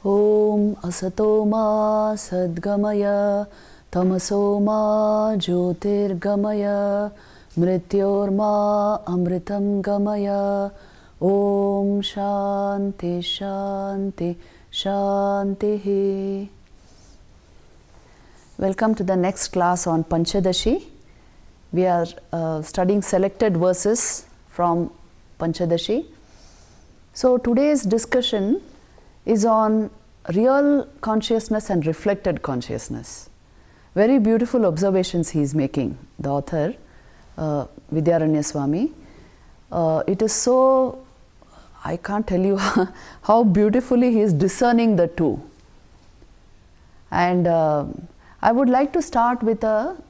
Om Asatoma Sadgamaya Tamasoma Jyotirgamaya Mrityorma Amritam Gamaya. Om Shanti Shanti Shanti. Welcome to the next class on Panchadashi. We are studying selected verses from Panchadashi. So today's discussion is on real consciousness and reflected consciousness. Very beautiful observations he is making, the author, Vidyaranya Swami. It is so, I can't tell you how beautifully he is discerning the two. And I would like to start with a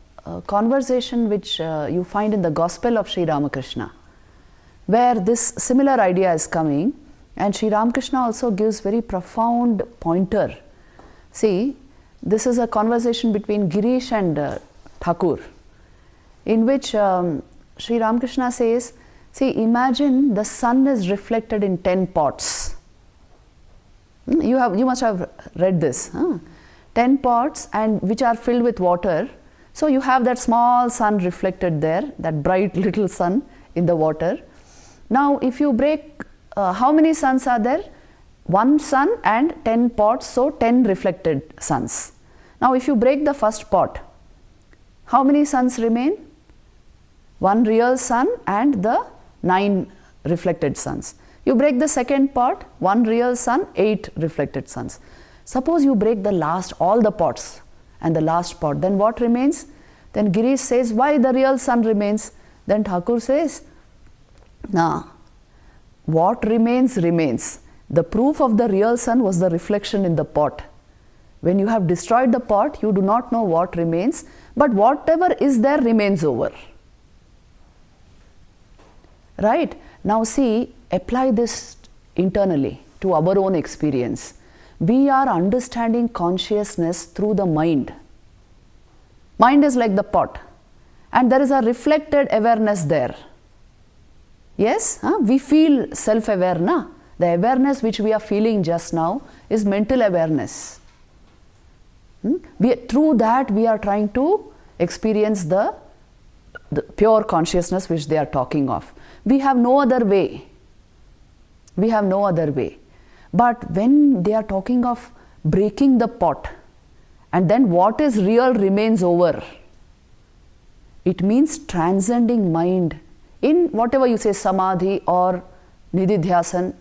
conversation which you find in the Gospel of Sri Ramakrishna, where this similar idea is coming, and Sri Ramakrishna also gives very profound pointer. See, this is a conversation between Girish and Thakur, in which Sri Ramakrishna says, see, imagine the sun is reflected in 10 pots. You must have read this. 10 pots and which are filled with water. So you have that small sun reflected there, that bright little sun in the water. Now if you break, how many suns are there? 1 sun and 10 pots, so 10 reflected suns. Now if you break the first pot, how many suns remain? 1 real sun and the 9 reflected suns. You break the second pot, 1 real sun, 8 reflected suns. Suppose you break the last, all the pots and the last pot, then what remains? Then Girish says, why the real sun remains? Then Thakur says, nah, what remains, remains. The proof of the real sun was the reflection in the pot. When you have destroyed the pot, you do not know what remains, but whatever is there remains over. Right? Now see, apply this internally to our own experience. We are understanding consciousness through the mind. Mind is like the pot, and there is a reflected awareness there. Yes, we feel self-aware, na? The awareness which we are feeling just now is mental awareness. Through that we are trying to experience the pure consciousness which they are talking of. We have no other way. We have no other way. But when they are talking of breaking the pot, and then what is real remains over, it means transcending mind in whatever you say, samadhi or nididhyasan,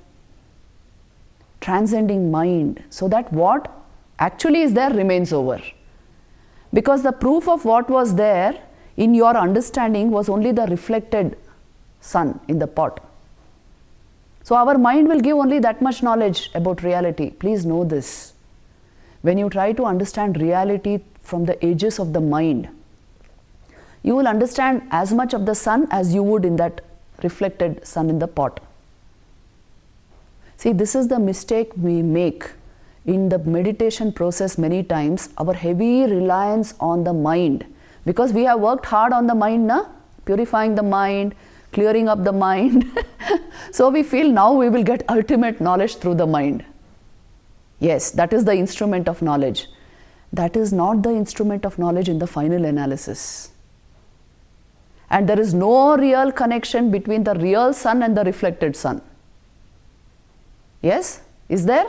transcending mind, so that what actually is there remains over. Because the proof of what was there in your understanding was only the reflected sun in the pot. So our mind will give only that much knowledge about reality. Please know this. When you try to understand reality from the edges of the mind, you will understand as much of the sun as you would in that reflected sun in the pot. See, this is the mistake we make in the meditation process many times, our heavy reliance on the mind. Because we have worked hard on the mind, na? Purifying the mind, clearing up the mind. So we feel now we will get ultimate knowledge through the mind. Yes, that is the instrument of knowledge. That is not the instrument of knowledge in the final analysis. And there is no real connection between the real sun and the reflected sun. Yes? Is there?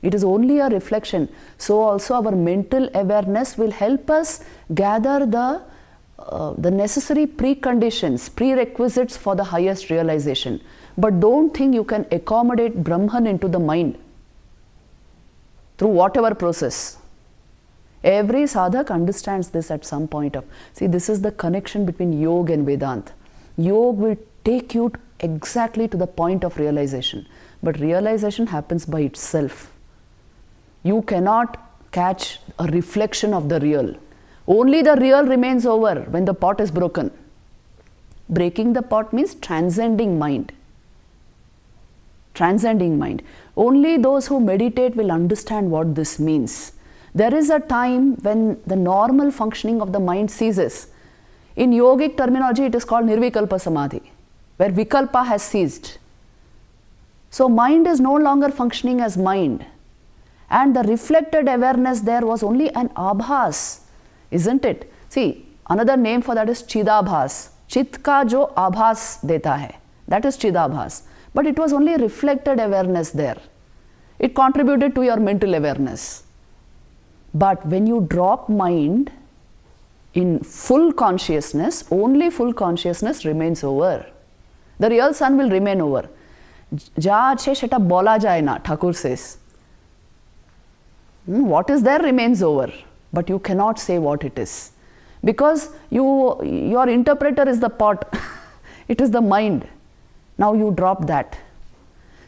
It is only a reflection. So also our mental awareness will help us gather the necessary preconditions, prerequisites for the highest realization. But don't think you can accommodate Brahman into the mind through whatever process. Every sadhak understands this at some point of. See, this is the connection between yoga and Vedanta. Yoga will take you exactly to the point of realization, but realization happens by itself. You cannot catch a reflection of the real. Only the real remains over when the pot is broken. Breaking the pot means transcending mind. Transcending mind. Only those who meditate will understand what this means. There is a time when the normal functioning of the mind ceases. In yogic terminology, it is called nirvikalpa samadhi, where vikalpa has ceased. So mind is no longer functioning as mind. And the reflected awareness there was only an abhas, isn't it? See, another name for that is chidabhas. Chit ka jo abhas deta hai, that is chidabhas. But it was only reflected awareness there. It contributed to your mental awareness. But when you drop mind in full consciousness, only full consciousness remains over. The real sun will remain over. Ja ache seta bola jay na, Thakur says. What is there remains over, but you cannot say what it is. Because your interpreter is the pot, it is the mind. Now you drop that.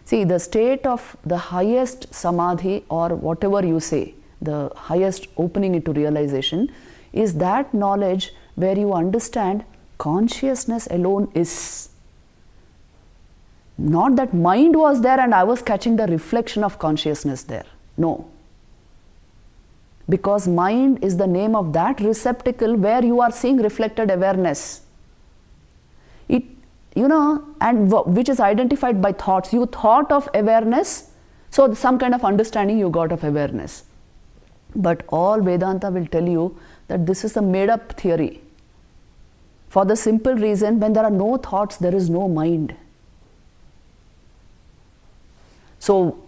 See, the state of the highest samadhi, or whatever you say, the highest opening into realization, is that knowledge where you understand consciousness alone is. Not that mind was there and I was catching the reflection of consciousness there. No. Because mind is the name of that receptacle where you are seeing reflected awareness. It, and which is identified by thoughts. You thought of awareness, so some kind of understanding you got of awareness. But all Vedanta will tell you that this is a made-up theory. For the simple reason, when there are no thoughts, there is no mind. So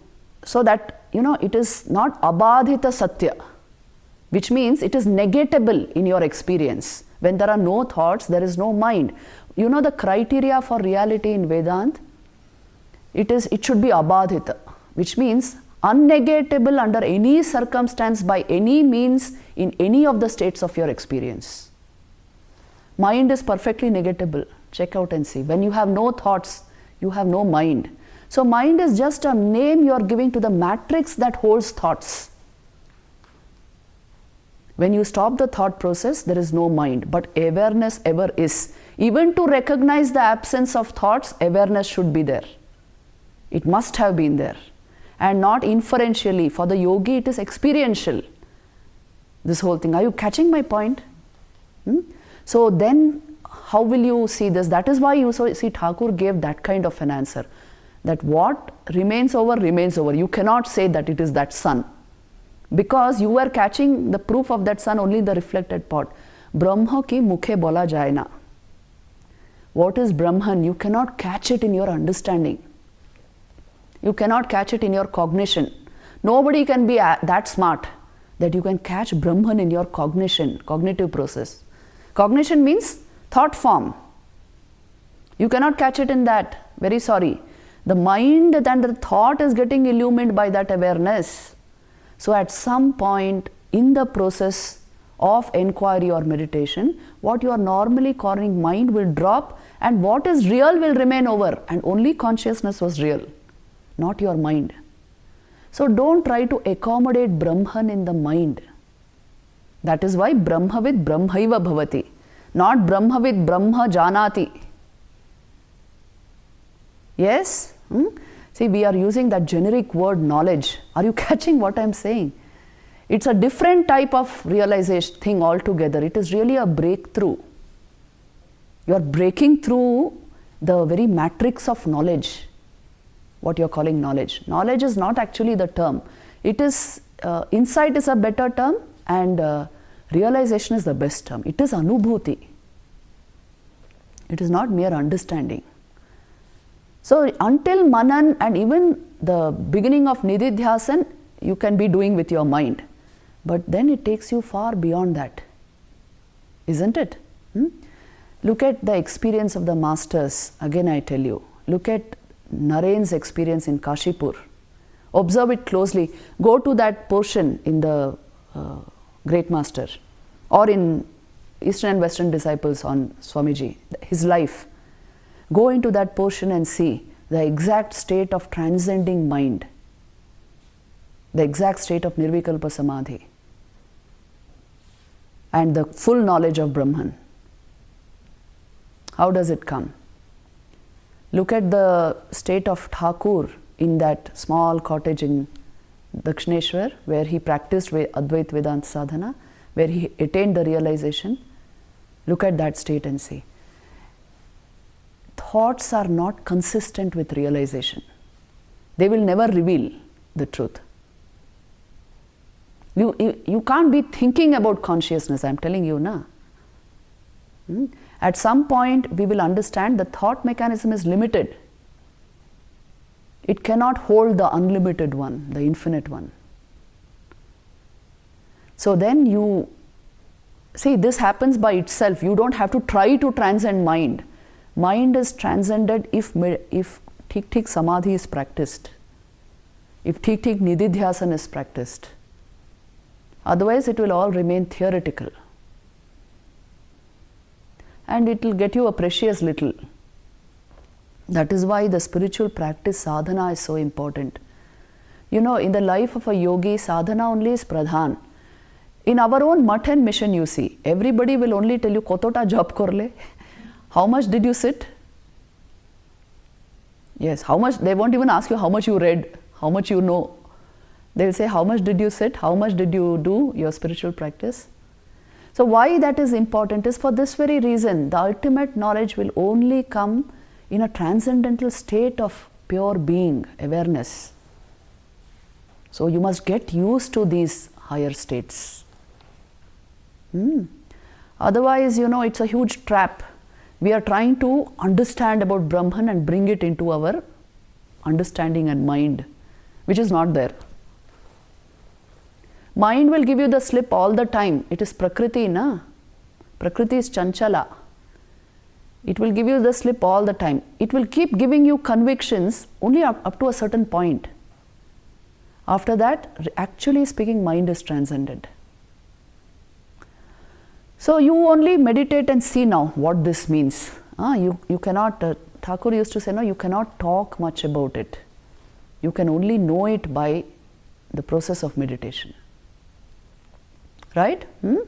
that, it is not abadhita satya, which means it is negatable in your experience. When there are no thoughts, there is no mind. The criteria for reality in Vedanta, it should be abadhita, which means unnegatable under any circumstance, by any means, in any of the states of your experience. Mind is perfectly negatable. Check out and see. When you have no thoughts, you have no mind. So mind is just a name you are giving to the matrix that holds thoughts. When you stop the thought process, there is no mind, but awareness ever is. Even to recognize the absence of thoughts, awareness should be there. It must have been there. And not inferentially. For the yogi, it is experiential. This whole thing. Are you catching my point? So then, how will you see this? That is why you see Thakur gave that kind of an answer. That what remains over, remains over. You cannot say that it is that sun. Because you were catching the proof of that sun only in the reflected pot. Brahma ki mukhe bola jay na. What is Brahman? You cannot catch it in your understanding. You cannot catch it in your cognition. Nobody can be that smart that you can catch Brahman in your cognition, cognitive process. Cognition means thought form. You cannot catch it in that. Very sorry. The mind and the thought is getting illumined by that awareness. So at some point in the process of inquiry or meditation, what you are normally calling mind will drop, and what is real will remain over, and only consciousness was real, not your mind. So don't try to accommodate Brahman in the mind. That is why Brahmavid Brahmaiva bhavati, not Brahmavid Brahma janati. Yes? See, we are using that generic word knowledge. Are you catching what I am saying? It's a different type of realization thing altogether. It is really a breakthrough. You are breaking through the very matrix of knowledge, what you are calling knowledge. Knowledge is not actually the term. It is, insight is a better term, and realization is the best term. It is anubhuti. It is not mere understanding. So until Manan and even the beginning of Nididhyasan, you can be doing with your mind. But then it takes you far beyond that. Isn't it? Look at the experience of the masters. Again I tell you. Look at Naren's experience in Kashipur. Observe it closely. Go to that portion in the Great Master, or in Eastern and Western Disciples on Swamiji, his life. Go into that portion and see the exact state of transcending mind, the exact state of Nirvikalpa Samadhi, and the full knowledge of Brahman. How does it come? Look at the state of Thakur in that small cottage in Dakshineshwar, where he practiced Advait Vedanta Sadhana, where he attained the realization. Look at that state and see. Thoughts are not consistent with realization. They will never reveal the truth. You can't be thinking about consciousness, I'm telling you, na. At some point, we will understand the thought mechanism is limited. It cannot hold the unlimited one, the infinite one. So then you see, this happens by itself. You don't have to try to transcend mind. Mind is transcended if Thik Samadhi is practiced, if Thik Nididhyasana is practiced. Otherwise, it will all remain theoretical. And it will get you a precious little. That is why the spiritual practice sadhana is so important. You know, in the life of a yogi, sadhana only is pradhan. In our own mutt and mission, you see, everybody will only tell you, kotota job korle. How much did you sit? Yes, how much, they won't even ask you how much you read, how much you know. They will say, how much did you sit? How much did you do your spiritual practice? So why that is important is for this very reason. The ultimate knowledge will only come in a transcendental state of pure being, awareness. So you must get used to these higher states. Otherwise, you know, it's a huge trap. We are trying to understand about Brahman and bring it into our understanding and mind, which is not there. Mind will give you the slip all the time. It is Prakriti, na? Prakriti is Chanchala. It will give you the slip all the time. It will keep giving you convictions only up to a certain point. After that, actually speaking, mind is transcended. So you only meditate and see now what this means. You cannot, Thakur used to say, no, you cannot talk much about it. You can only know it by the process of meditation. Right? You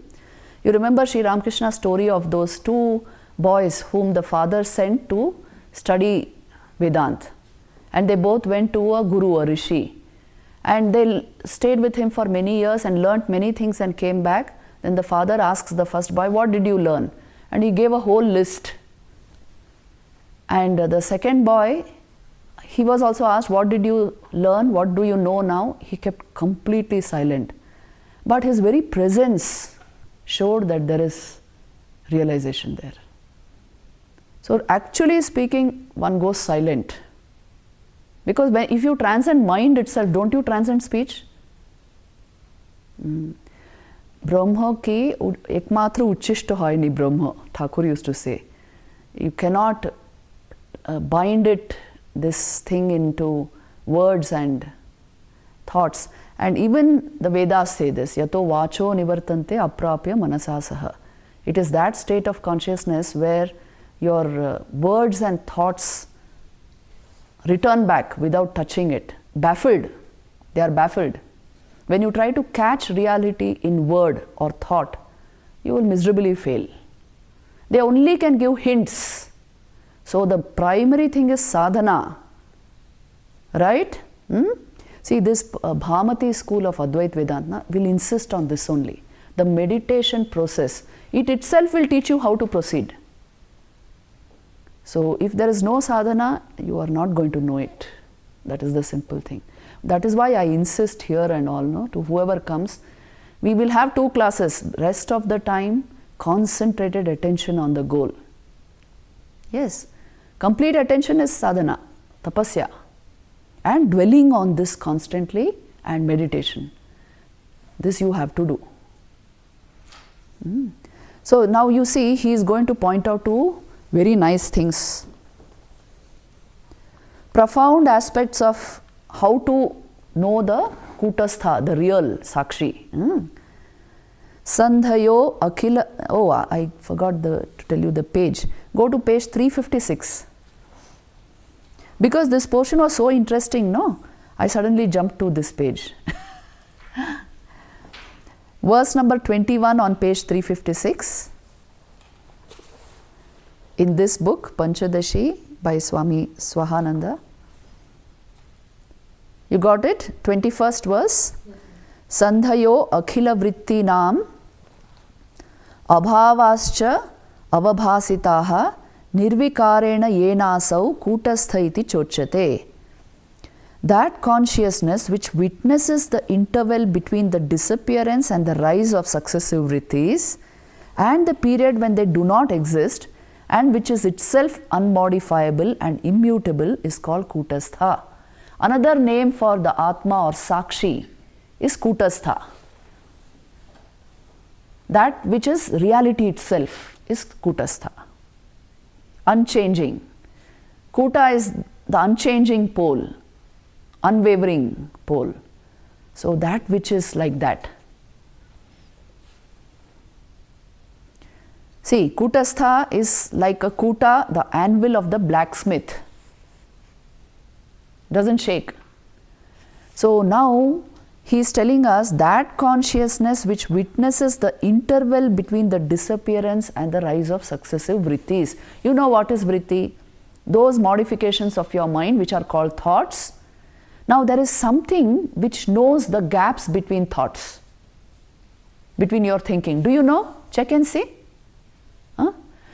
remember Sri Ramakrishna's story of those two boys whom the father sent to study Vedanta. And they both went to a guru, a rishi. And they stayed with him for many years and learnt many things and came back. Then the father asks the first boy, what did you learn? And he gave a whole list. And the second boy, he was also asked, what did you learn? What do you know now? He kept completely silent. But his very presence showed that there is realization there. So actually speaking, one goes silent. Because if you transcend mind itself, don't you transcend speech? Brahma ki ekmatra uchishta hoy ni Brahma, Thakur used to say. You cannot bind it, this thing, into words and thoughts. And even the Vedas say this, yato vacho nivartante aprapya manasasaha. It is that state of consciousness where your words and thoughts return back without touching it. Baffled. They are baffled. When you try to catch reality in word or thought, you will miserably fail. They only can give hints. So the primary thing is sadhana. Right? See, this Bhamati school of Advaita Vedanta will insist on this only. The meditation process, it itself will teach you how to proceed. So if there is no sadhana, you are not going to know it. That is the simple thing. That is why I insist here and all, no, to whoever comes. We will have 2 classes. Rest of the time, concentrated attention on the goal. Yes, complete attention is sadhana, tapasya. And dwelling on this constantly and meditation. This you have to do. So now you see, he is going to point out 2 very nice things. Profound aspects of how to know the Kutastha, the real Sakshi. Sandhayo Akhila. Oh, I forgot to tell you the page. Go to page 356. Because this portion was so interesting, no? I suddenly jumped to this page. Verse number 21 on page 356. In this book, Panchadashi by Swami Swahananda. You got it? 21st verse. Sandhayo akhila vritti nam abhavascha avabhasitaha nirvikarena yenasau kutastha iti chochate. That consciousness which witnesses the interval between the disappearance and the rise of successive vrittis and the period when they do not exist and which is itself unmodifiable and immutable is called Kutastha. Another name for the Atma or Sakshi is Kutastha. That which is reality itself is Kutastha. Unchanging. Kuta is the unchanging pole, unwavering pole. So that which is like that. See, Kutastha is like a kuta, the anvil of the blacksmith. Doesn't shake. So now he is telling us that consciousness which witnesses the interval between the disappearance and the rise of successive vrittis. You know what is vritti? Those modifications of your mind which are called thoughts. Now there is something which knows the gaps between thoughts, between your thinking. Do you know? Check and see. Huh?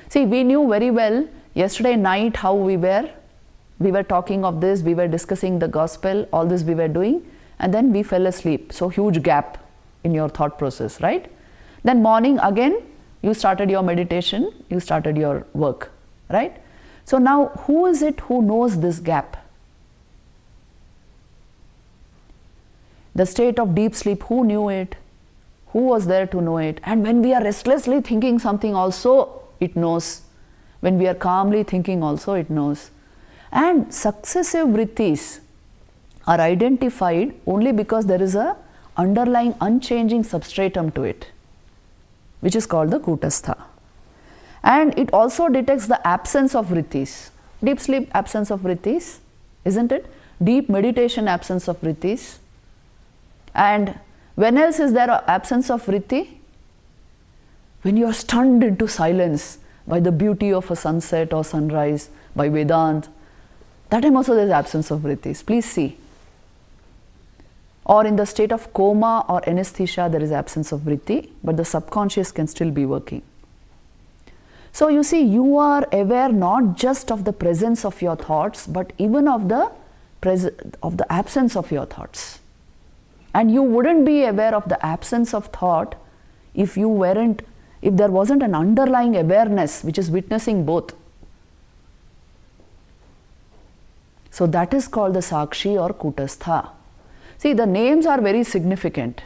See, we knew very well yesterday night how we were talking of this, we were discussing the gospel, all this we were doing, and then we fell asleep. So huge gap in your thought process, right? Then morning again, you started your meditation, you started your work, right? So now who is it who knows this gap? The state of deep sleep, who knew it? Who was there to know it? And when we are restlessly thinking something also, it knows. When we are calmly thinking also, it knows. And successive vrittis are identified only because there is a underlying unchanging substratum to it, which is called the Kutastha. And it also detects the absence of vrittis. Deep sleep, absence of vrittis, isn't it? Deep meditation, absence of vrittis. And when else is there an absence of vritti? When you are stunned into silence by the beauty of a sunset or sunrise, by Vedanta, that time also there is absence of vrittis. Please see. Or in the state of coma or anesthesia, there is absence of vritti, but the subconscious can still be working. So you see, you are aware not just of the presence of your thoughts, but even of the absence of your thoughts. And you wouldn't be aware of the absence of thought if there wasn't an underlying awareness which is witnessing both. So that is called the Sakshi or Kutastha. See, the names are very significant.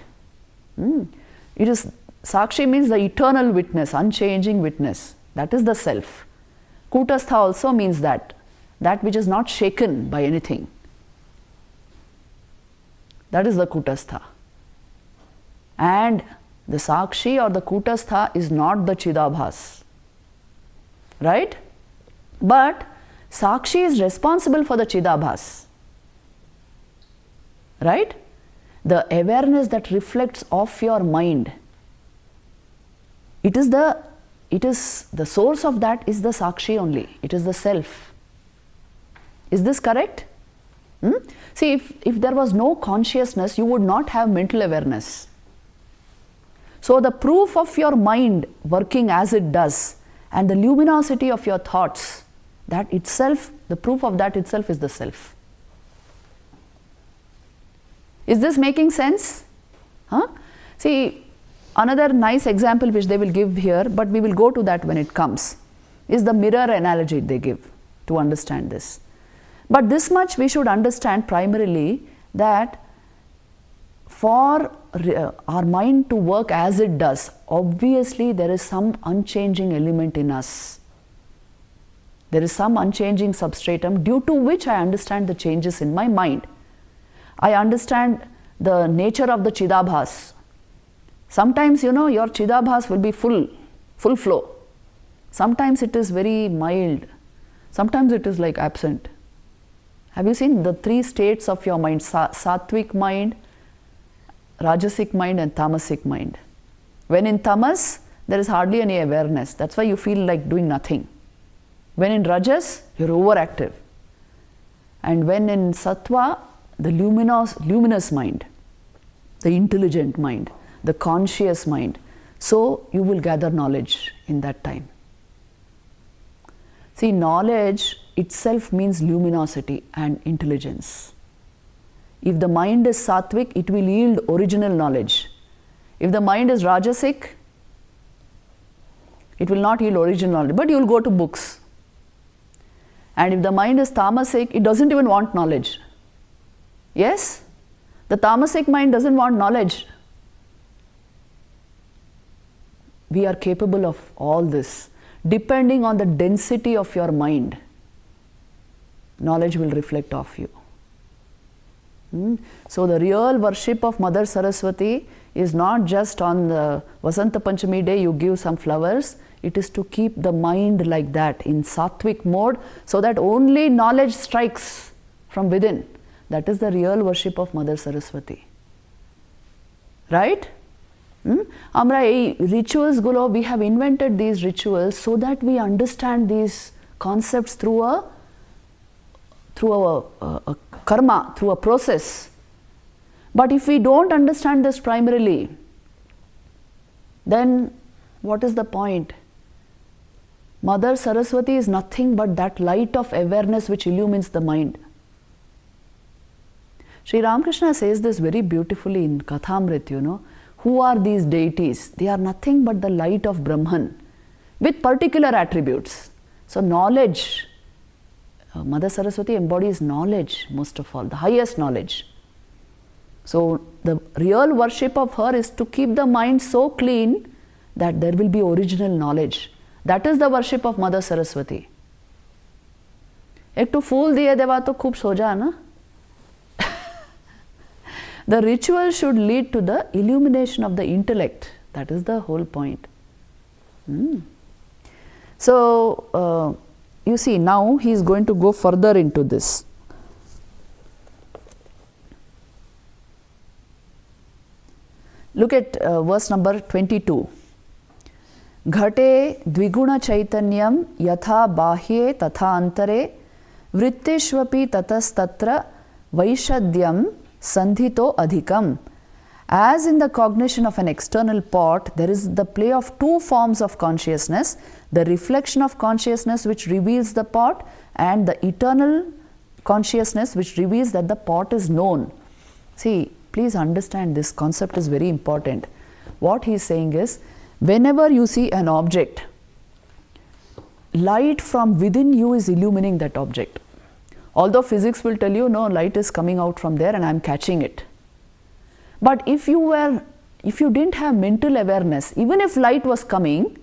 It is Sakshi means the eternal witness, unchanging witness. That is the self. Kutastha also means that which is not shaken by anything. That is the Kutastha. And the Sakshi or the Kutastha is not the Chidabhas. Right? But Sakshi is responsible for the Chidabhas. Right? The awareness that reflects off your mind. It is the source of that is the Sakshi only. It is the self. Is this correct? See, if there was no consciousness, you would not have mental awareness. So the proof of your mind working as it does and the luminosity of your thoughts, that itself, the proof of that itself is the self. Is this making sense? See, another nice example which they will give here, but we will go to that when it comes, is the mirror analogy they give to understand this. But this much we should understand primarily, that for our mind to work as it does, obviously there is some unchanging element in us. There is some unchanging substratum due to which I understand the changes in my mind. I understand the nature of the Chidabhas. Sometimes, your Chidabhas will be full flow. Sometimes it is very mild. Sometimes it is like absent. Have you seen the three states of your mind? Sattvic mind, Rajasic mind and Tamasic mind. When in Tamas, there is hardly any awareness. That's why you feel like doing nothing. When in Rajas, you're overactive. And when in Sattva, the luminous mind, the intelligent mind, the conscious mind. So you will gather knowledge in that time. See, knowledge itself means luminosity and intelligence. If the mind is sattvic, it will yield original knowledge. If the mind is rajasic, it will not yield original knowledge, but you will go to books. And if the mind is tamasic, it doesn't even want knowledge. Yes? The tamasic mind doesn't want knowledge. We are capable of all this. Depending on the density of your mind, knowledge will reflect off you. So the real worship of Mother Saraswati is not just on the Vasanta Panchami day you give some flowers. It is to keep the mind like that in sattvic mode, so that only knowledge strikes from within. That is the real worship of Mother Saraswati. Right? Amra rituals gulo, we have invented these rituals so that we understand these concepts through a karma, through a process. But if we don't understand this primarily, then what is the point? Mother Saraswati is nothing but that light of awareness which illumines the mind. Sri Ramakrishna says this very beautifully in Kathamrit, you know. Who are these deities? They are nothing but the light of Brahman with particular attributes. So knowledge, Mother Saraswati embodies knowledge most of all, the highest knowledge. So the real worship of her is to keep the mind so clean that there will be original knowledge. That is the worship of Mother Saraswati. एक तो फूल दिए देवा तो खूब सो जा ना. The ritual should lead to the illumination of the intellect. That is the whole point. So, you see, now he is going to go further into this. Look at verse number 22. Ghate dviguna chaitanyam yatha bahye tatha antare vrittishvapi tatastatra vaishadyam sandhito adhikam. As in the cognition of an external pot, there is the play of two forms of consciousness, the reflection of consciousness which reveals the pot, and the eternal consciousness which reveals that the pot is known. See, please understand, this concept is very important. What he is saying is, whenever you see an object, light from within you is illumining that object. Although physics will tell you, no, light is coming out from there and I am catching it. But if you didn't have mental awareness, even if light was coming,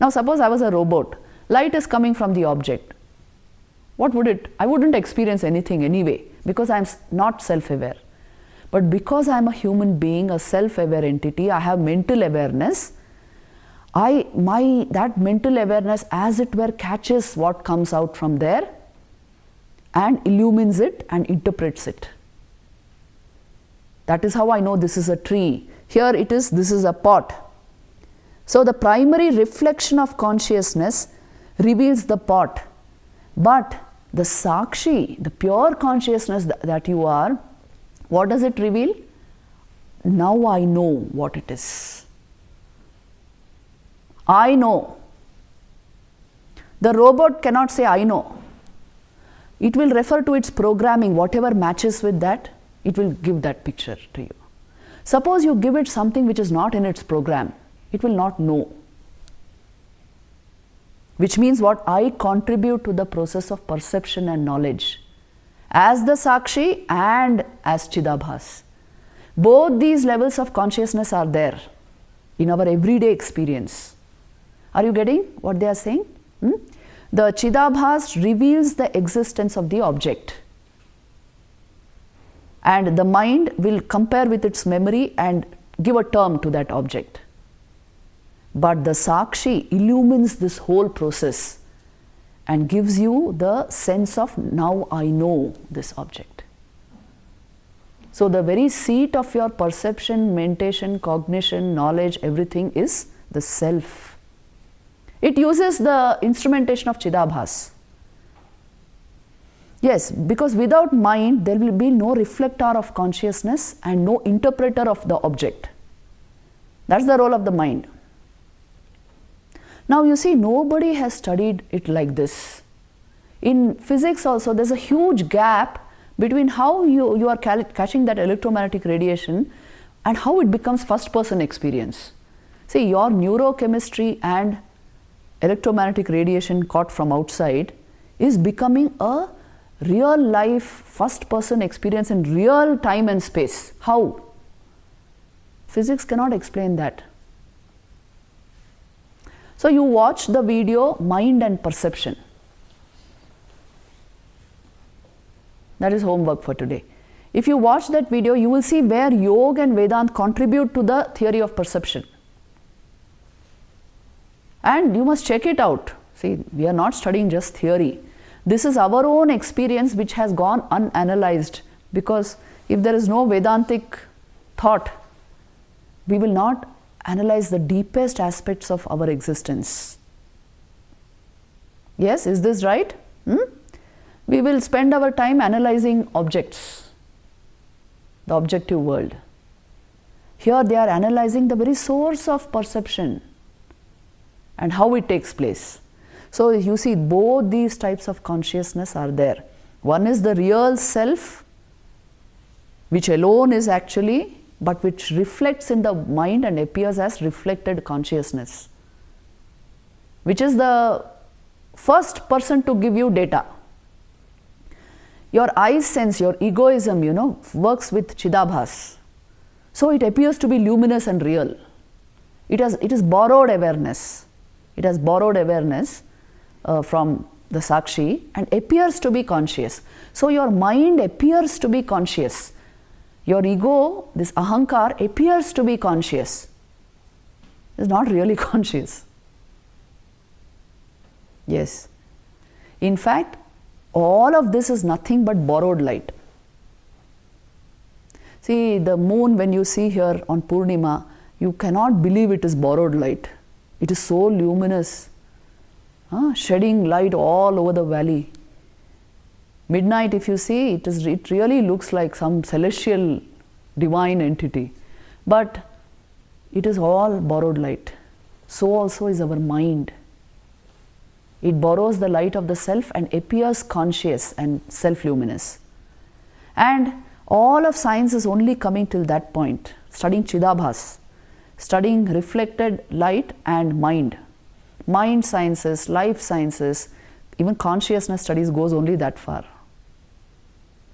now suppose I was a robot, light is coming from the object. What would it? I wouldn't experience anything anyway, because I am not self-aware. But because I am a human being, a self-aware entity, I have mental awareness. That mental awareness, as it were, catches what comes out from there and illumines it and interprets it. That is how I know this is a tree. Here it is, this is a pot. So the primary reflection of consciousness reveals the pot. But the Sakshi, the pure consciousness that you are, what does it reveal? Now I know what it is. I know. The robot cannot say I know. It will refer to its programming, whatever matches with that, it will give that picture to you. Suppose you give it something which is not in its program, it will not know. Which means what? I contribute to the process of perception and knowledge as the Sakshi and as Chidabhas. Both these levels of consciousness are there in our everyday experience. Are you getting what they are saying? The Chidabhas reveals the existence of the object. And the mind will compare with its memory and give a term to that object. But the Sakshi illumines this whole process and gives you the sense of now I know this object. So the very seat of your perception, mentation, cognition, knowledge, everything is the self. It uses the instrumentation of Chidabhas. Yes, because without mind there will be no reflector of consciousness and no interpreter of the object. That's the role of the mind. Now you see, nobody has studied it like this. In physics also, there's a huge gap between how you are catching that electromagnetic radiation and how it becomes first person experience. See, your neurochemistry and electromagnetic radiation caught from outside is becoming a real life first person experience in real time and space. How? Physics cannot explain that. So you watch the video Mind and Perception. That is homework for today. If you watch that video, you will see where Yoga and Vedanta contribute to the theory of perception. And you must check it out. See, we are not studying just theory. This is our own experience which has gone unanalyzed, because if there is no Vedantic thought, we will not analyze the deepest aspects of our existence. Yes, is this right? We will spend our time analyzing objects, the objective world. Here they are analyzing the very source of perception and how it takes place. So you see, both these types of consciousness are there. One is the real self, which alone is actually, but which reflects in the mind and appears as reflected consciousness, which is the first person to give you data. Your eyes sense, your egoism, works with Chidabhas. So it appears to be luminous and real. It is borrowed awareness. It has borrowed awareness from the Sakshi and appears to be conscious. So your mind appears to be conscious. Your ego, this ahankar, appears to be conscious. It is not really conscious. Yes. In fact, all of this is nothing but borrowed light. See, the moon, when you see here on Purnima, you cannot believe it is borrowed light. It is so luminous, shedding light all over the valley. Midnight, if you see, it really looks like some celestial divine entity. But it is all borrowed light. So also is our mind. It borrows the light of the self and appears conscious and self-luminous. And all of science is only coming till that point, studying Chidabhas, studying reflected light and mind. Mind sciences, life sciences, even consciousness studies goes only that far.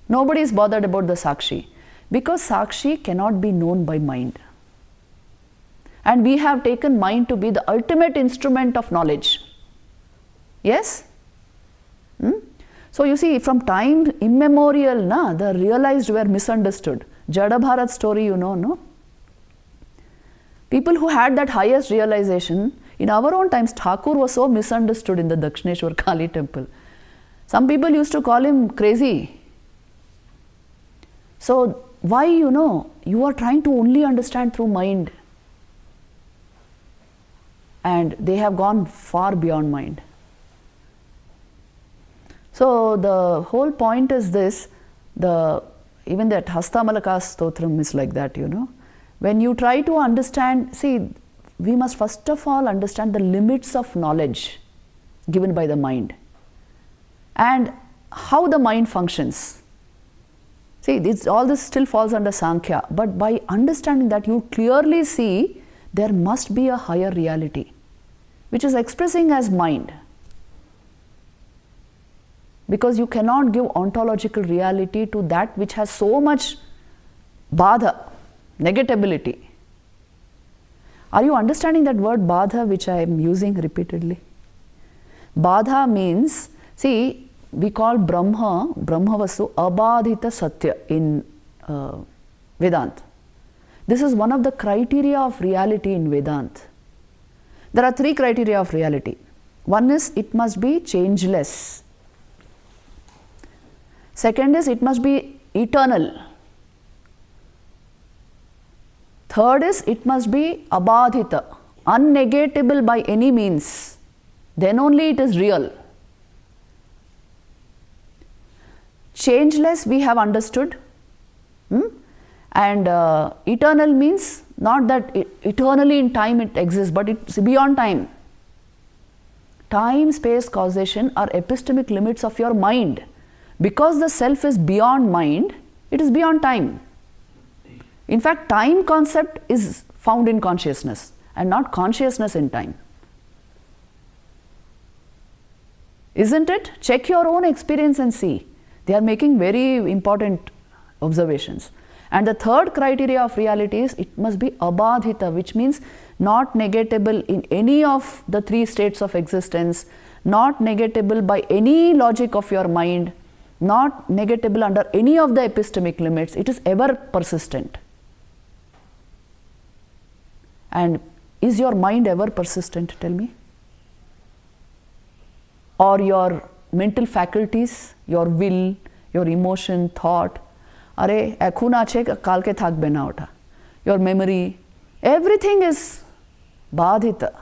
Nobody is bothered about the Sakshi, because Sakshi cannot be known by mind. And we have taken mind to be the ultimate instrument of knowledge. Yes? So you see, from time immemorial, the realized were misunderstood. Jada Bharat story, no? People who had that highest realization, in our own times, Thakur was so misunderstood in the Dakshineshwar Kali temple. Some people used to call him crazy. So why, you are trying to only understand through mind. And they have gone far beyond mind. So the whole point is this, even that Hastamalaka Stotram is like that, When you try to understand, see, we must first of all understand the limits of knowledge given by the mind and how the mind functions. See, all this still falls under Sankhya, but by understanding that, you clearly see there must be a higher reality, which is expressing as mind. Because you cannot give ontological reality to that which has so much badha, negatability. Are you understanding that word badha which I am using repeatedly? Badha means, see, we call Brahmavastu abadhita satya in Vedanta. This is one of the criteria of reality in Vedanta. There are 3 criteria of reality. One is, it must be changeless. Second is, it must be eternal. Third is, it must be abadhita, unnegatable by any means. Then only it is real. Changeless we have understood. And eternal means not that eternally in time it exists, but it's beyond time. Time, space, causation are epistemic limits of your mind, Because the self is beyond mind, it is beyond time. In fact, time concept is found in consciousness and not consciousness in time. Isn't it? Check your own experience and see. They are making very important observations. And the third criteria of reality is it must be abadhita, which means not negatable in any of the three states of existence, not negatable by any logic of your mind, not negatable under any of the epistemic limits. It is ever persistent. And is your mind ever persistent? Tell me. Or your mental faculties, your will, your emotion, thought. Are ekhun ache kalke thakbe na ota. Your memory, everything is badhita.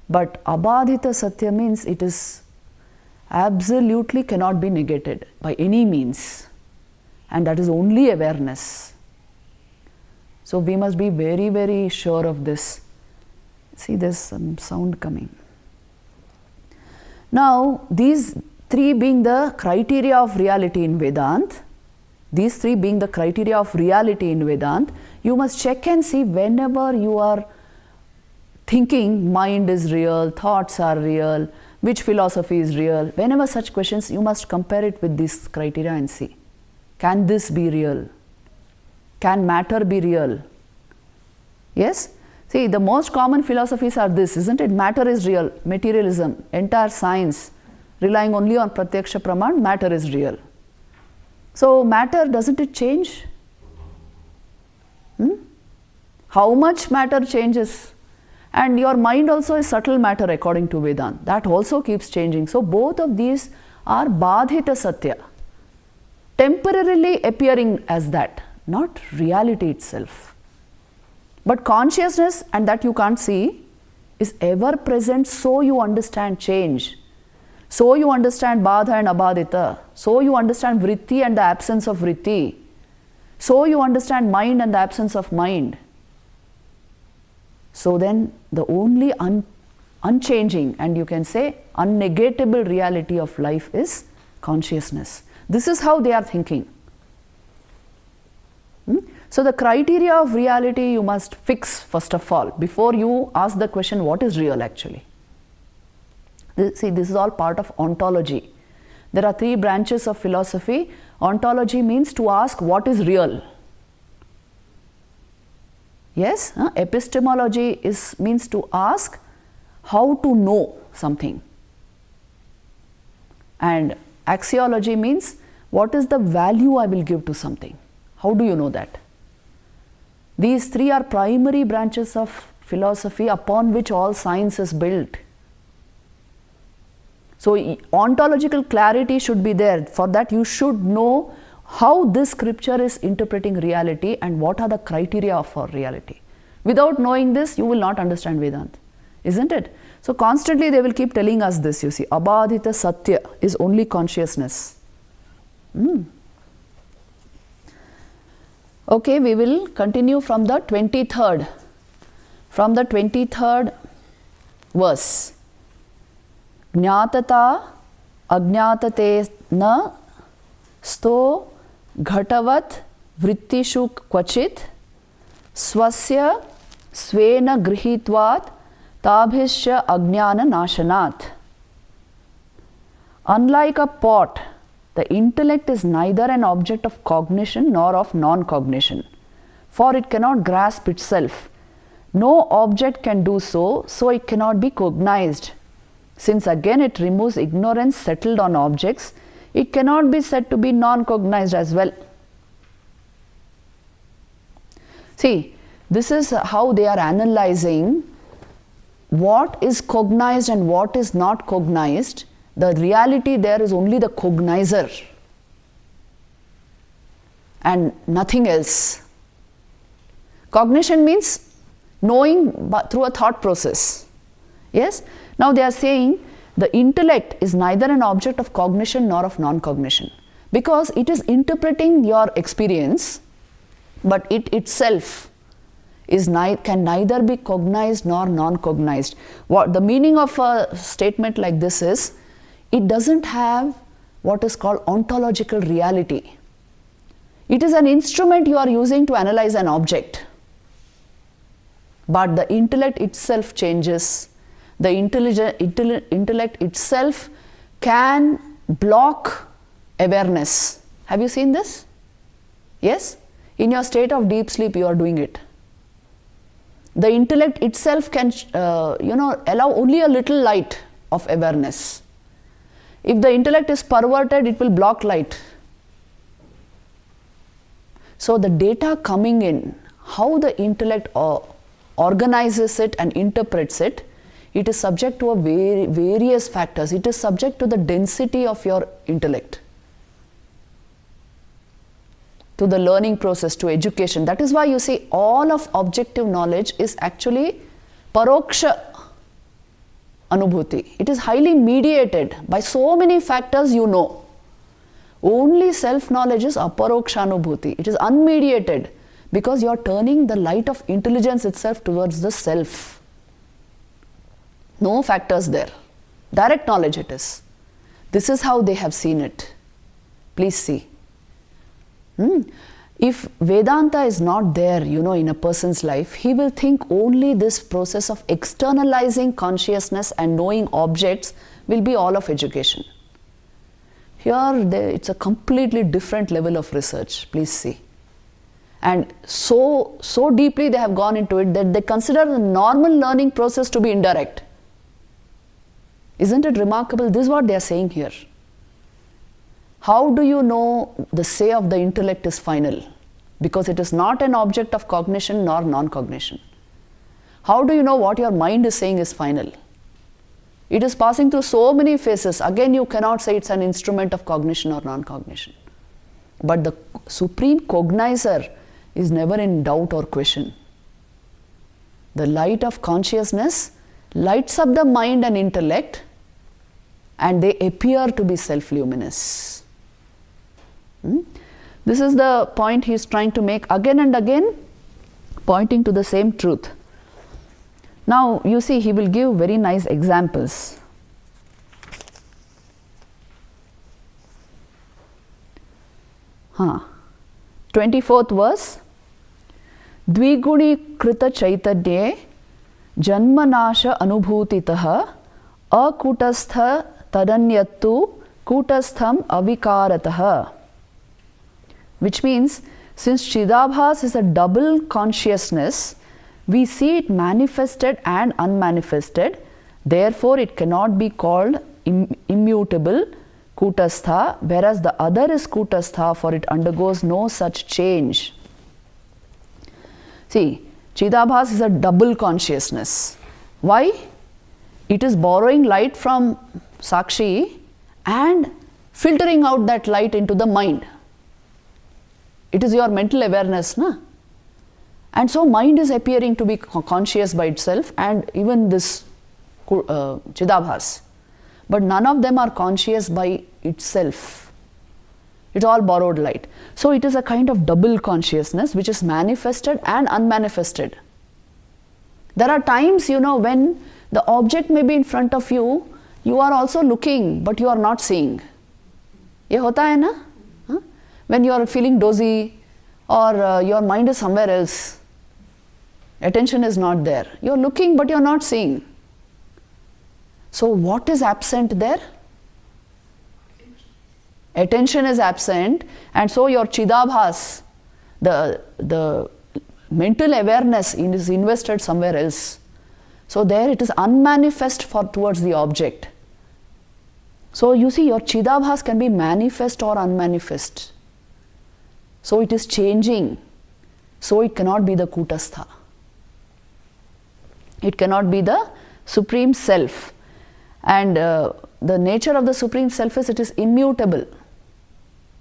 But abadhita satya means it is absolutely cannot be negated by any means. And that is only awareness. So we must be very, very sure of this. See, there's some sound coming. Now, these three being the criteria of reality in Vedanta, you must check and see whenever you are thinking mind is real, thoughts are real, which philosophy is real. Whenever such questions, you must compare it with these criteria and see. Can this be real? Can matter be real? Yes? See, the most common philosophies are this, isn't it? Matter is real, materialism, entire science, relying only on pratyaksha praman, matter is real. So, matter, doesn't it change? How much matter changes? And your mind also is subtle matter according to Vedanta. That also keeps changing. So, both of these are badhita satya, temporarily appearing as that, not reality itself. But consciousness, and that you can't see, is ever present, so you understand change. So you understand badha and abadhita. So you understand vritti and the absence of vritti. So you understand mind and the absence of mind. So then the only unchanging and you can say unnegatable reality of life is consciousness. This is how they are thinking. So the criteria of reality you must fix first of all before you ask the question what is real actually. See, this is all part of ontology. There are three branches of philosophy. Ontology means to ask what is real. Yes, epistemology means to ask how to know something. And axiology means what is the value I will give to something. How do you know that? These three are primary branches of philosophy upon which all science is built. So ontological clarity should be there. For that you should know how this scripture is interpreting reality and what are the criteria for reality. Without knowing this, you will not understand Vedanta, isn't it? So constantly they will keep telling us this, you see, abadhita satya is only consciousness. Okay, we will continue from the 23rd. From the 23rd verse. Jnatata ajnatate na sto ghatavat vrittishu kvachit swasya svena grihitvat tabhisya ajnana nashanat. Unlike a pot, the intellect is neither an object of cognition nor of non-cognition, for it cannot grasp itself. No object can do so, so it cannot be cognized. Since again it removes ignorance settled on objects, it cannot be said to be non-cognized as well. See, this is how they are analyzing what is cognized and what is not cognized. The reality there is only the cognizer and nothing else. Cognition means knowing through a thought process. Yes? Now they are saying the intellect is neither an object of cognition nor of non-cognition, because it is interpreting your experience, but it itself is can neither be cognized nor non-cognized. What the meaning of a statement like this is, it doesn't have what is called ontological reality. It is an instrument you are using to analyze an object. But the intellect itself changes. The intellect itself can block awareness. Have you seen this? Yes? In your state of deep sleep, you are doing it. The intellect itself can, allow only a little light of awareness. If the intellect is perverted, it will block light. So the data coming in, how the intellect organizes it and interprets it, it is subject to various factors. It is subject to the density of your intellect, to the learning process, to education. That is why you see all of objective knowledge is actually paroksha anubhuti. It is highly mediated by so many factors you know. Only self-knowledge is aparoksha anubhuti. It is unmediated because you are turning the light of intelligence itself towards the self. No factors there. Direct knowledge it is. This is how they have seen it. Please see. If Vedanta is not there, in a person's life, he will think only this process of externalizing consciousness and knowing objects will be all of education. Here, it's a completely different level of research. Please see. And so deeply they have gone into it that they consider the normal learning process to be indirect. Isn't it remarkable? This is what they are saying here. How do you know the say of the intellect is final? Because it is not an object of cognition nor non-cognition. How do you know what your mind is saying is final? It is passing through so many phases. Again, you cannot say it's an instrument of cognition or non-cognition. But the supreme cognizer is never in doubt or question. The light of consciousness lights up the mind and intellect, and they appear to be self-luminous. This is the point he is trying to make again and again, pointing to the same truth. Now, you see, he will give very nice examples. Huh. 24th verse. Dviguni krita chaitanye janmanasha anubhutitah akutastha tadanyattu kutastham avikaratah. Which means, since Chidabhas is a double consciousness, we see it manifested and unmanifested. Therefore, it cannot be called immutable, kutastha, whereas the other is kutastha, for it undergoes no such change. See, Chidabhas is a double consciousness. Why? It is borrowing light from Sakshi and filtering out that light into the mind. It is your mental awareness, na? And so mind is appearing to be conscious by itself, and even this Chidabhas. But none of them are conscious by itself. It's all borrowed light. So it is a kind of double consciousness which is manifested and unmanifested. There are times, when the object may be in front of you, you are also looking, but you are not seeing. Ye hota hai na? When you are feeling dozy or your mind is somewhere else, attention is not there. You are looking, but you are not seeing. So what is absent there? Attention is absent, and so your Chidabhas, the mental awareness is invested somewhere else. So there it is unmanifest towards the object. So you see, your Chidabhas can be manifest or unmanifest. So it is changing. So it cannot be the Kutastha. It cannot be the Supreme Self. And the nature of the Supreme Self is it is immutable.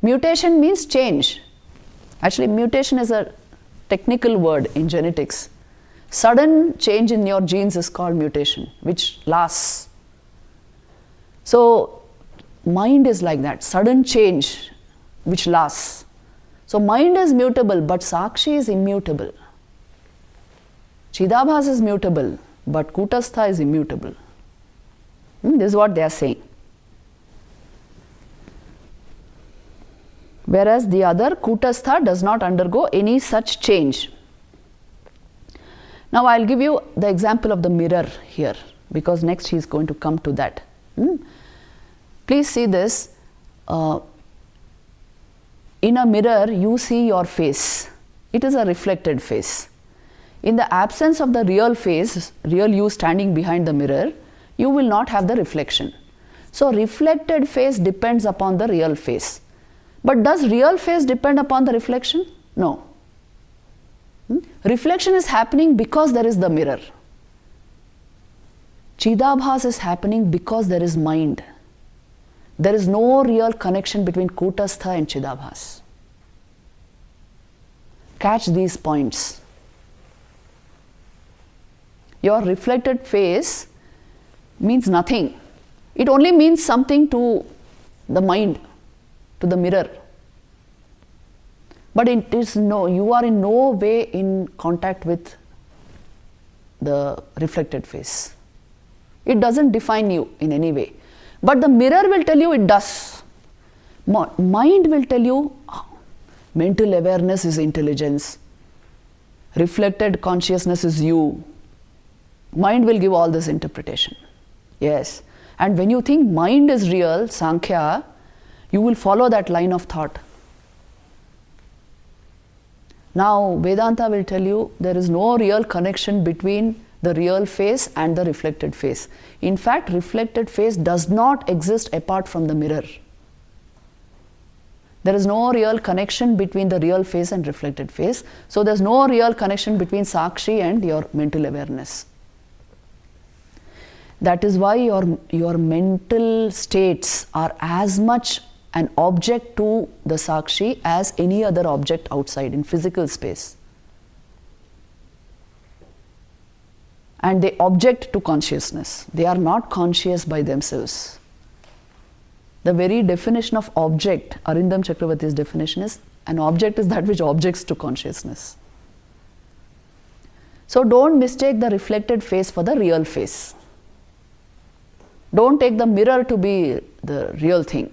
Mutation means change. Actually, mutation is a technical word in genetics. Sudden change in your genes is called mutation, which lasts. So mind is like that, sudden change which lasts. So mind is mutable, but Sakshi is immutable. Chidabhas is mutable, but Kutastha is immutable. This is what they are saying. whereas the other Kutastha does not undergo any such change. Now I'll give you the example of the mirror here, because next he is going to come to that. Please see this. In a mirror you see your face. It is a reflected face. In the absence of the real face, real you standing behind the mirror, you will not have the reflection. So reflected face depends upon the real face. But does real face depend upon the reflection? No. Reflection is happening because there is the mirror. Chidabhas is happening because there is mind. There is no real connection between Kutastha and Chidabhas. Catch these points. Your reflected face means nothing. It only means something to the mind, to the mirror. But it is you are in no way in contact with the reflected face. It doesn't define you in any way. But the mirror will tell you it does. Mind will tell you mental awareness is intelligence. Reflected consciousness is you. Mind will give all this interpretation. Yes. And when you think mind is real, Sankhya, you will follow that line of thought. Now Vedanta will tell you there is no real connection between the real face and the reflected face. In fact, reflected face does not exist apart from the mirror. There is no real connection between the real face and reflected face. So there is no real connection between Sakshi and your mental awareness. That is why your mental states are as much an object to the Sakshi as any other object outside in physical space. And they object to consciousness. They are not conscious by themselves. The very definition of object, Arindam Chakravarti's definition is, an object is that which objects to consciousness. So don't mistake the reflected face for the real face. Don't take the mirror to be the real thing.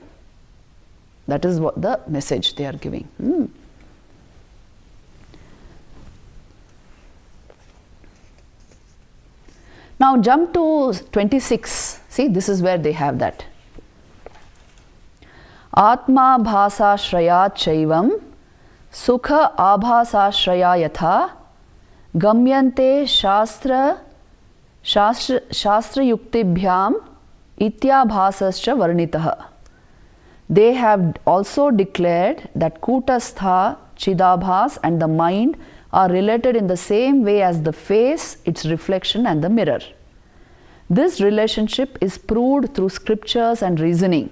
That is what the message they are giving. Now jump to 26. See, this is where they have that. Atma bhasa shraya chaivam sukha abhasa shraya yatha gamyante shastra yuktibhyam ityabhasascha varnitah. They have also declared that Kutastha, Chidabhas and the mind are related in the same way as the face, its reflection and the mirror. This relationship is proved through scriptures and reasoning.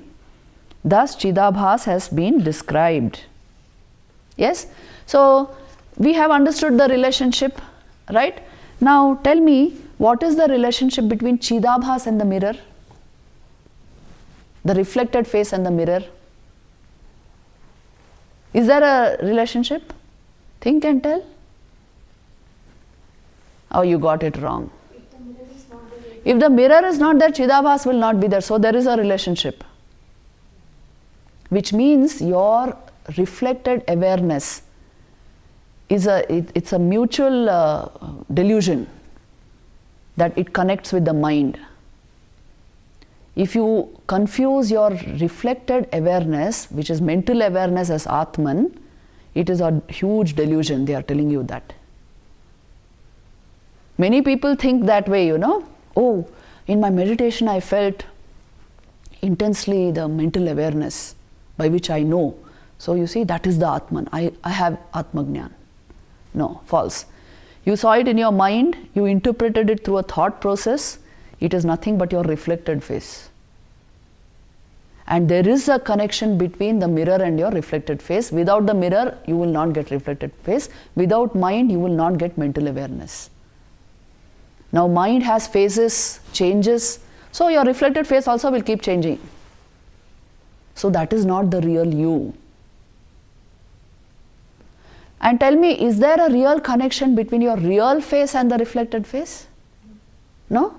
Thus Chidabhas has been described. Yes? So we have understood the relationship, right? Now tell me, what is the relationship between Chidabhas and the mirror? The reflected face and the mirror. Is there a relationship? Think and tell. Oh, you got it wrong. If the mirror is not there, Chidabhas will not be there. So there is a relationship. Which means your reflected awareness is it's a mutual delusion that it connects with the mind. If you confuse your reflected awareness, which is mental awareness, as Atman, it is a huge delusion. They are telling you that. Many people think that way, Oh, in my meditation I felt intensely the mental awareness by which I know. So you see, that is the Atman. I have Atmagnan. No, false. You saw it in your mind, you interpreted it through a thought process. It is nothing but your reflected face. And there is a connection between the mirror and your reflected face. Without the mirror, you will not get reflected face. Without mind, you will not get mental awareness. Now mind has phases, changes. So your reflected face also will keep changing. So that is not the real you. And tell me, is there a real connection between your real face and the reflected face? No?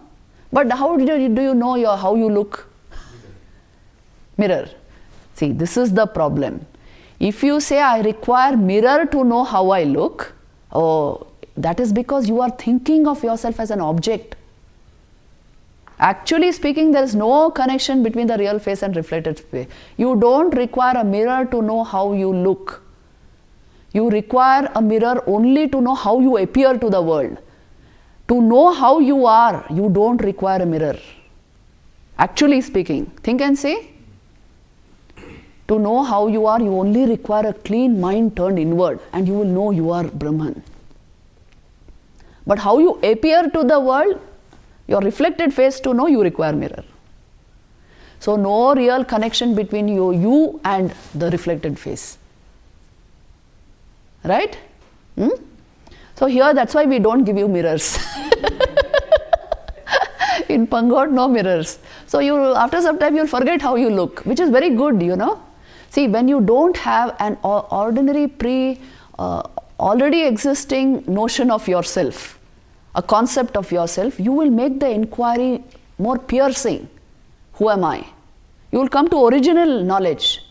But how do you know how you look? Mirror. See, this is the problem. If you say, I require mirror to know how I look, oh, that is because you are thinking of yourself as an object. Actually speaking, there is no connection between the real face and reflected face. You don't require a mirror to know how you look. You require a mirror only to know how you appear to the world. To know how you are, you don't require a mirror. Actually speaking, think and say. To know how you are, you only require a clean mind turned inward, and you will know you are Brahman. But how you appear to the world, your reflected face, to know, you require mirror. So no real connection between you and the reflected face. Right? So here, that's why we don't give you mirrors. In Pangot, no mirrors. So you, after some time, you'll forget how you look, which is very good, you know. See, when you don't have an ordinary already existing notion of yourself, a concept of yourself, you will make the inquiry more piercing. Who am I? You will come to original knowledge.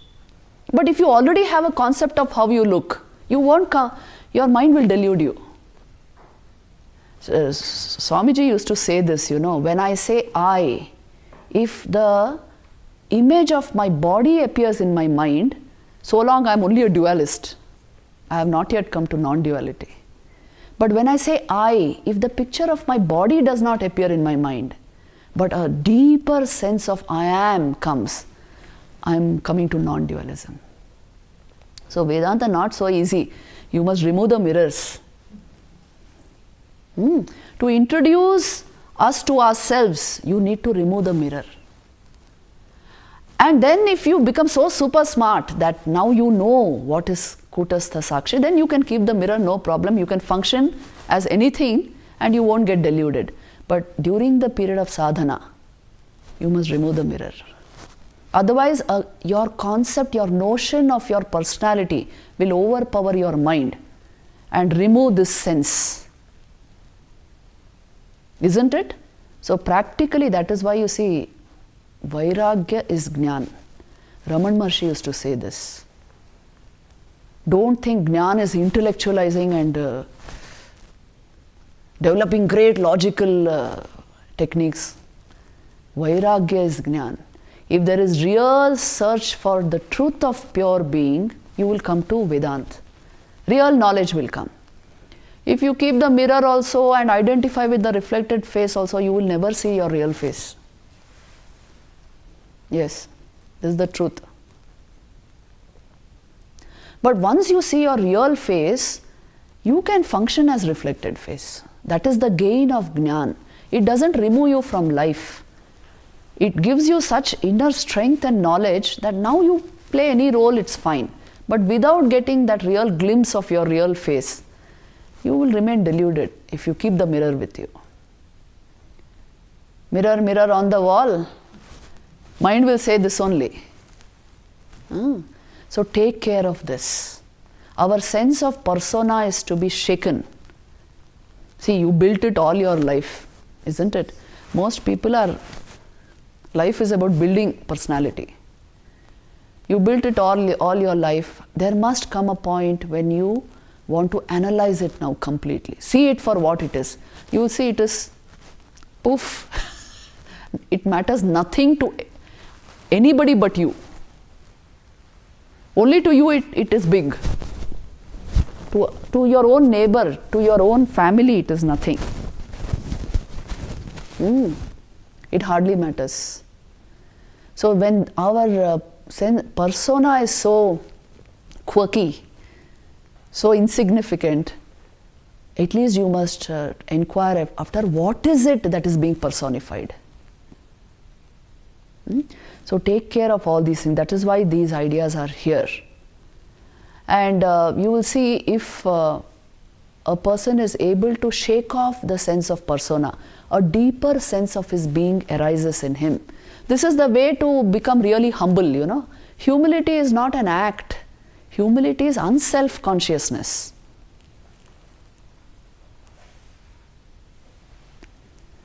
But if you already have a concept of how you look, you won't come, your mind will delude you. Swamiji used to say this, you know, when I say I, if the image of my body appears in my mind, so long I am only a dualist. I have not yet come to non-duality. But when I say I, if the picture of my body does not appear in my mind, but a deeper sense of I am comes, I am coming to non-dualism. So Vedanta not so easy. You must remove the mirrors. To introduce us to ourselves, you need to remove the mirror. And then if you become so super smart that now you know what is Kutastha Sakshi, then you can keep the mirror, no problem. You can function as anything and you won't get deluded. But during the period of sadhana, you must remove the mirror. Otherwise, your concept, your notion of your personality will overpower your mind and remove this sense. Isn't it? So practically, that is why you see, Vairagya is Jnana. Raman Maharshi used to say this. Don't think Jnana is intellectualizing and developing great logical techniques. Vairagya is Jnana. If there is real search for the truth of pure being, you will come to Vedanta. Real knowledge will come. If you keep the mirror also and identify with the reflected face also, you will never see your real face. Yes, this is the truth. But once you see your real face, you can function as reflected face. That is the gain of Jnana. It doesn't remove you from life. It gives you such inner strength and knowledge that now you play any role, it's fine. But without getting that real glimpse of your real face, you will remain deluded if you keep the mirror with you. Mirror, mirror on the wall, mind will say this only. So take care of this. Our sense of persona is to be shaken. See, you built it all your life, isn't it? Most people life is about building personality. You built it all your life. There must come a point when you want to analyze it now completely. See it for what it is. You will see it is poof. It matters nothing to anybody but you. Only to you it is big. To your own neighbor, to your own family, it is nothing. It hardly matters. So when our persona is so quirky, so insignificant, at least you must inquire after what is it that is being personified. So take care of all these things. That is why these ideas are here. And you will see if a person is able to shake off the sense of persona, a deeper sense of his being arises in him. This is the way to become really humble, you know. Humility is not an act. Humility is unself-consciousness.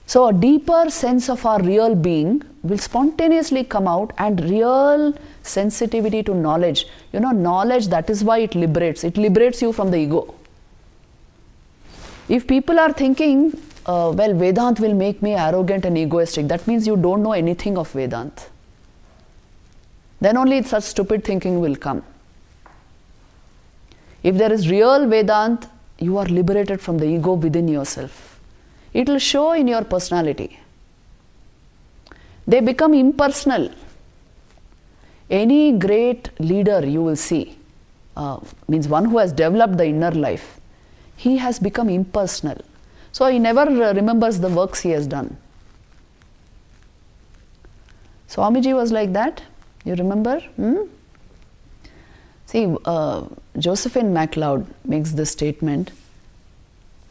So a deeper sense of our real being will spontaneously come out, and real sensitivity to knowledge. Knowledge, that is why it liberates. It liberates you from the ego. If people are thinking, well, Vedant will make me arrogant and egoistic, that means you don't know anything of Vedant. Then only such stupid thinking will come. If there is real Vedant, you are liberated from the ego within yourself. It will show in your personality. They become impersonal. Any great leader you will see, means one who has developed the inner life, he has become impersonal. So he never remembers the works he has done. Swamiji was like that. You remember? See, Josephine MacLeod makes this statement.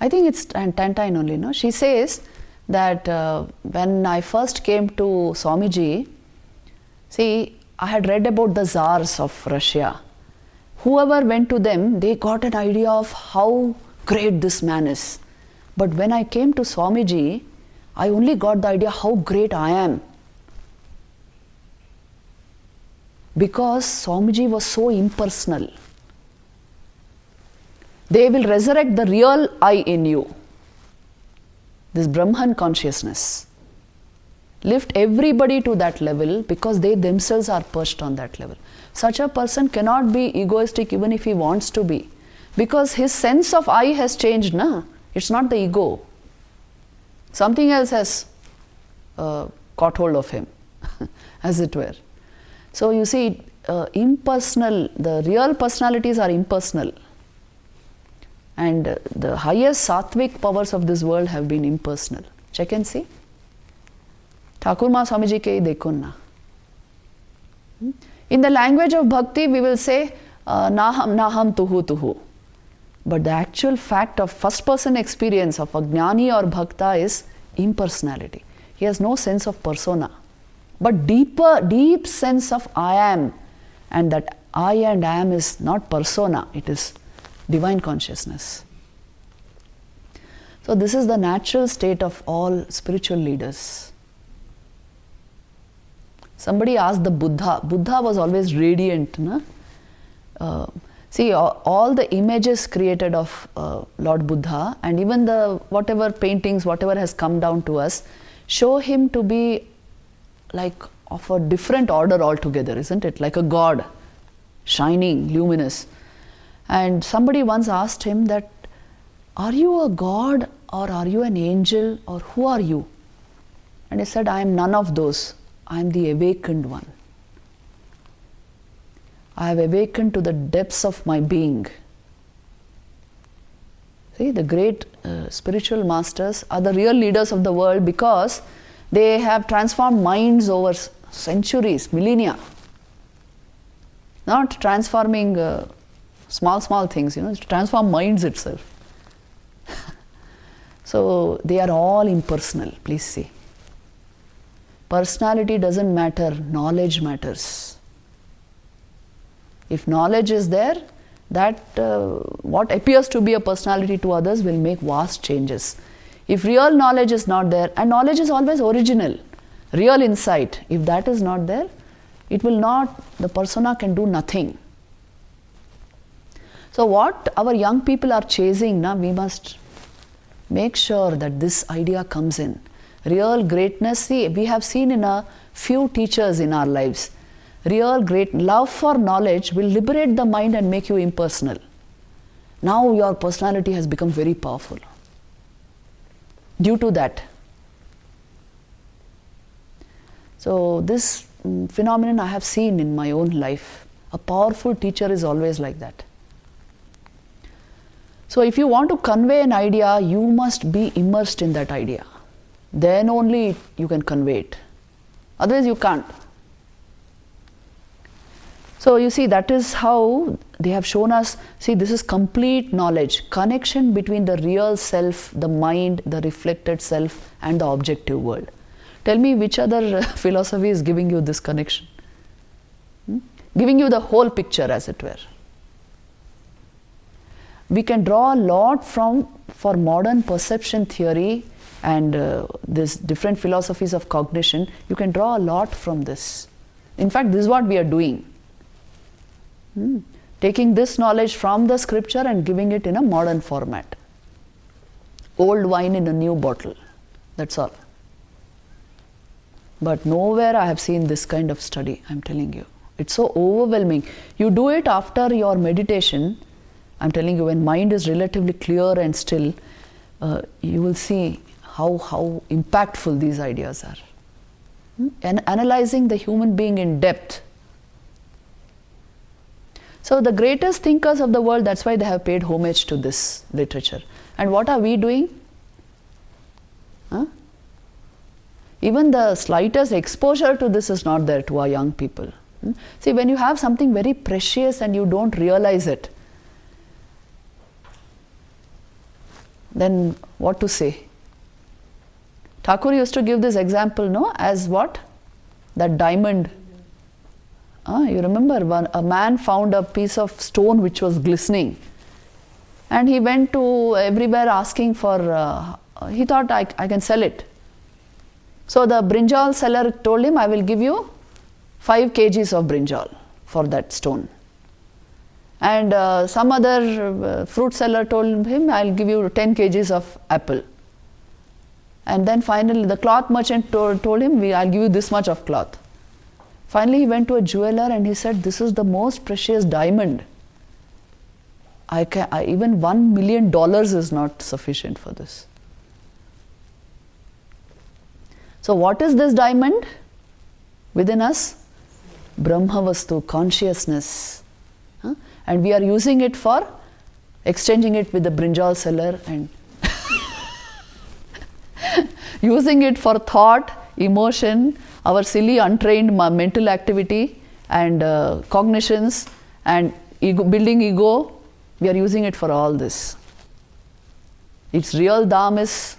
I think it's Tantine only, no? She says that when I first came to Swamiji, see, I had read about the Tsars of Russia. Whoever went to them, they got an idea of how great this man is. But when I came to Swamiji, I only got the idea how great I am. Because Swamiji was so impersonal. They will resurrect the real I in you. This Brahman consciousness. Lift everybody to that level because they themselves are perched on that level. Such a person cannot be egoistic even if he wants to be. Because his sense of I has changed, na? It's not the ego. Something else has caught hold of him, as it were. So you see, impersonal, the real personalities are impersonal. And the highest sattvic powers of this world have been impersonal. Check and see. Thakur Ma Swamiji ke dekho na. In the language of bhakti, we will say, naham naham tuhu tuhu. But the actual fact of first person experience of a jnani or bhakta is impersonality. He has no sense of persona. But deep sense of I am. And that I and am is not persona, it is divine consciousness. So this is the natural state of all spiritual leaders. Somebody asked the Buddha. Buddha was always radiant. No? See, all the images created of Lord Buddha and even the whatever paintings, whatever has come down to us, show him to be like of a different order altogether, isn't it? Like a god, shining, luminous. And somebody once asked him that, are you a god or are you an angel or who are you? And he said, I am none of those. I am the awakened one. I have awakened to the depths of my being. See, the great spiritual masters are the real leaders of the world because they have transformed minds over centuries, millennia. Not transforming small things, to transform minds itself. So they are all impersonal, please see. Personality doesn't matter, knowledge matters. If knowledge is there, that what appears to be a personality to others will make vast changes. If real knowledge is not there, and knowledge is always original, real insight, if that is not there, it will not, the persona can do nothing. So what our young people are chasing, now we must make sure that this idea comes in. Real greatness, see, we have seen in a few teachers in our lives. Real great love for knowledge will liberate the mind and make you impersonal. Now your personality has become very powerful. Due to that. So this phenomenon I have seen in my own life. A powerful teacher is always like that. So if you want to convey an idea, you must be immersed in that idea. Then only you can convey it. Otherwise you can't. So you see, that is how they have shown us, see, this is complete knowledge, connection between the real self, the mind, the reflected self and the objective world. Tell me which other philosophy is giving you this connection? Giving you the whole picture, as it were. We can draw a lot for modern perception theory and this different philosophies of cognition, you can draw a lot from this. In fact, this is what we are doing. Taking this knowledge from the scripture and giving it in a modern format. Old wine in a new bottle. That's all. But nowhere I have seen this kind of study, I'm telling you. It's so overwhelming. You do it after your meditation. I'm telling you, when mind is relatively clear and still, you will see how impactful these ideas are. And analyzing the human being in depth. So the greatest thinkers of the world, that's why they have paid homage to this literature. And what are we doing? Even the slightest exposure to this is not there to our young people. See, when you have something very precious and you don't realize it, then what to say? Thakur used to give this example, no? As what? That diamond. You remember, a man found a piece of stone which was glistening. And he went to everywhere asking for, he thought, I can sell it. So the brinjal seller told him, I will give you 5 kgs of brinjal for that stone. And some other fruit seller told him, I will give you 10 kgs of apple. And then finally the cloth merchant told him, I will give you this much of cloth. Finally he went to a jeweler and he said, this is the most precious diamond. Even $1 million is not sufficient for this. So what is this diamond within us? Brahmavastu, consciousness. And we are using it for exchanging it with the brinjal seller and using it for thought, emotion, our silly untrained mental activity and cognitions and ego, building ego. We are using it for all this. Its real dam is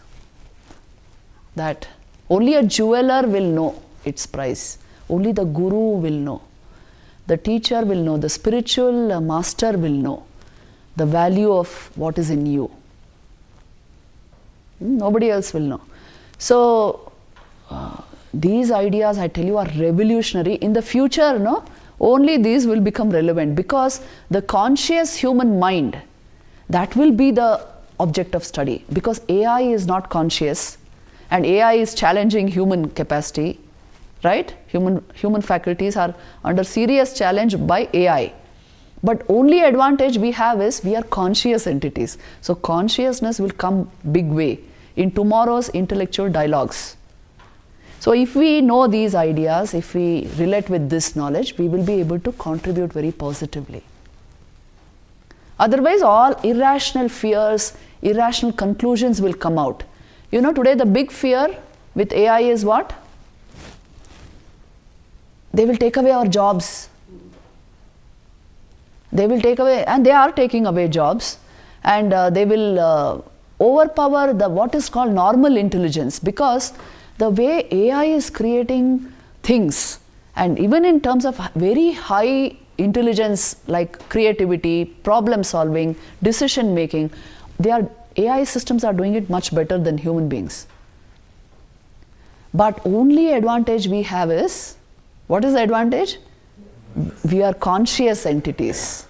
that only a jeweler will know its price. Only the guru will know. The teacher will know. The spiritual master will know the value of what is in you. Nobody else will know. So, these ideas, I tell you, are revolutionary. In the future, no, only these will become relevant because the conscious human mind, that will be the object of study. Because AI is not conscious and AI is challenging human capacity, right? Human faculties are under serious challenge by AI. But only advantage we have is we are conscious entities. So consciousness will come big way in tomorrow's intellectual dialogues. So if we know these ideas, if we relate with this knowledge, we will be able to contribute very positively. Otherwise, all irrational fears, irrational conclusions will come out. You know, today the big fear with AI is what? They will take away our jobs. They will take away, and they are taking away jobs, and they will overpower the what is called normal intelligence, because the way AI is creating things, and even in terms of very high intelligence like creativity, problem solving, decision making, AI systems are doing it much better than human beings. But only advantage we have is, what is the advantage? We are conscious entities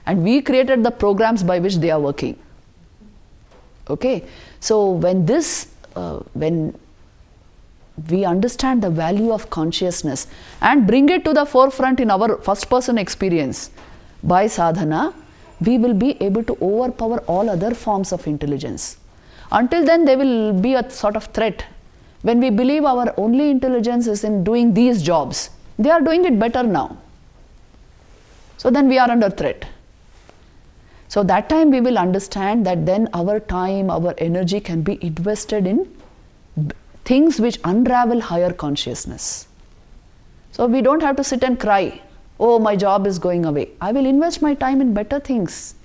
and we created the programs by which they are working. Okay, so when we understand the value of consciousness and bring it to the forefront in our first person experience by sadhana, we will be able to overpower all other forms of intelligence. Until then, they will be a sort of threat. When we believe our only intelligence is in doing these jobs, they are doing it better now. So then we are under threat. So that time we will understand that then our time, our energy can be invested in things which unravel higher consciousness. So we don't have to sit and cry, oh, my job is going away. I will invest my time in better things.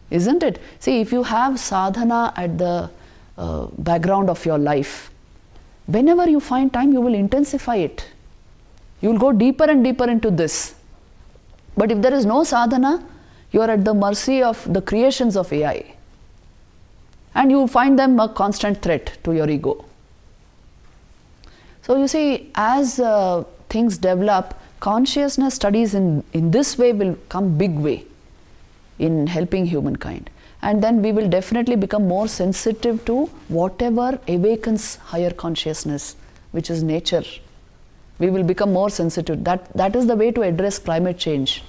Isn't it? See, if you have sadhana at the background of your life, whenever you find time, you will intensify it. You will go deeper and deeper into this. But if there is no sadhana, you are at the mercy of the creations of AI. and you find them a constant threat to your ego. So you see, as things develop, consciousness studies in this way will come big way in helping humankind. And then we will definitely become more sensitive to whatever awakens higher consciousness, which is nature. We will become more sensitive. That is the way to address climate change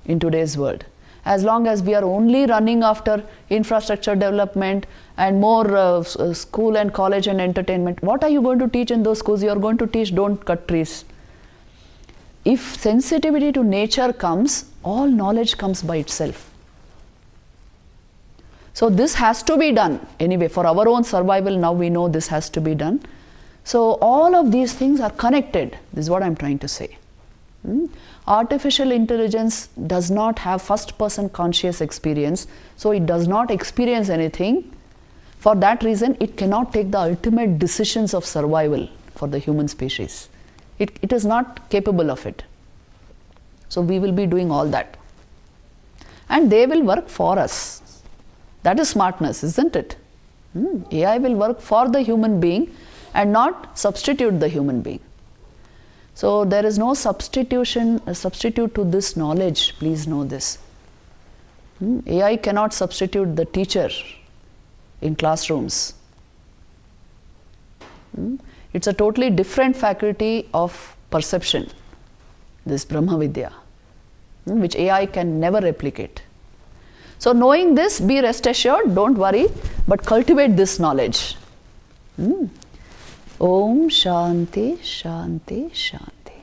in today's world. As long as we are only running after infrastructure development and more school and college and entertainment, what are you going to teach in those schools? You are going to teach don't cut trees. If sensitivity to nature comes, all knowledge comes by itself. So this has to be done anyway. For our own survival, now we know this has to be done. So all of these things are connected. This is what I'm trying to say. Artificial intelligence does not have first-person conscious experience, so it does not experience anything. For that reason, it cannot take the ultimate decisions of survival for the human species. It is not capable of it. So we will be doing all that. And they will work for us. That is smartness, isn't it? AI will work for the human being and not substitute the human being. So there is no substitute to this knowledge, please know this. AI cannot substitute the teacher in classrooms. It's a totally different faculty of perception, this Brahma Vidya, which AI can never replicate. So knowing this, be rest assured, don't worry, but cultivate this knowledge. Om Shanti, Shanti, Shanti.